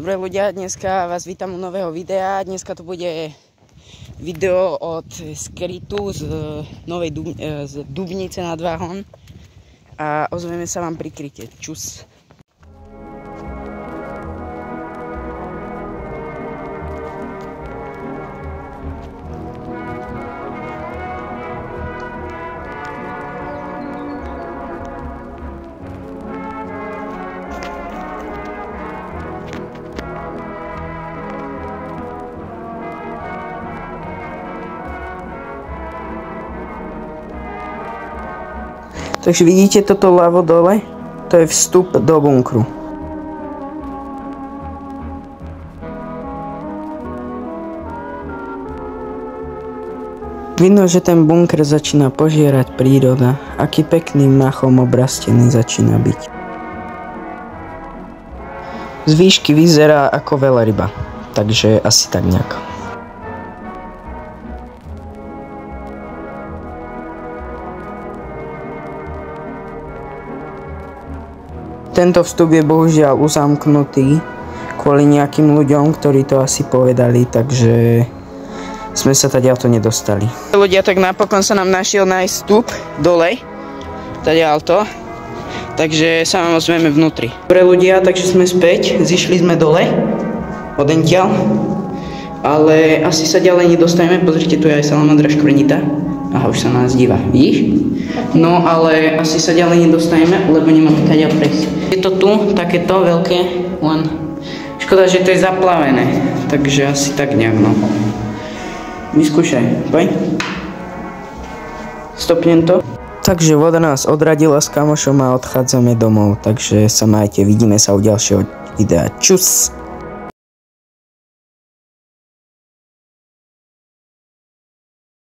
Dobre ľudia, dneska vás vítam u nového videa. Dneska to bude video od skrytu z Dubnice nad Váhom. A ozveme sa vám pri kryte. Čus. Takže vidíte toto ľavo dole? To je vstup do bunkru. Vidno, že ten bunker začína požierať príroda. Aký pekný machom obrastený začína byť. Z výšky vyzerá ako veľryba, takže asi tak nejak. Tento vstup je bohužiaľ uzamknutý kvôli nejakým ľuďom, ktorí to asi povedali, takže sme sa tadiaľto nedostali. Ľudia, tak napokon sa nám našiel nájsť vstup dole, tadiaľto, takže sa vám ozveme vnútri. Dobre ľudia, takže sme späť, zišli sme dole, odentiaľ, ale asi sa ďalej nedostajeme, pozrite, tu je aj salamandra škvrnitá. Aha, už sa nás díva, vidíš? No, ale asi sa ďalej nedostajeme, lebo nemáme kadeľ prejsť. Je to tu, takéto veľké, len škoda, že to je zaplavené, takže asi tak nejak, no. Vyskúšaj, poď. Stopnem to. Takže voda nás odradila s kamošom a odchádzame domov, takže sa majte, vidíme sa u ďalšieho videa. Čus!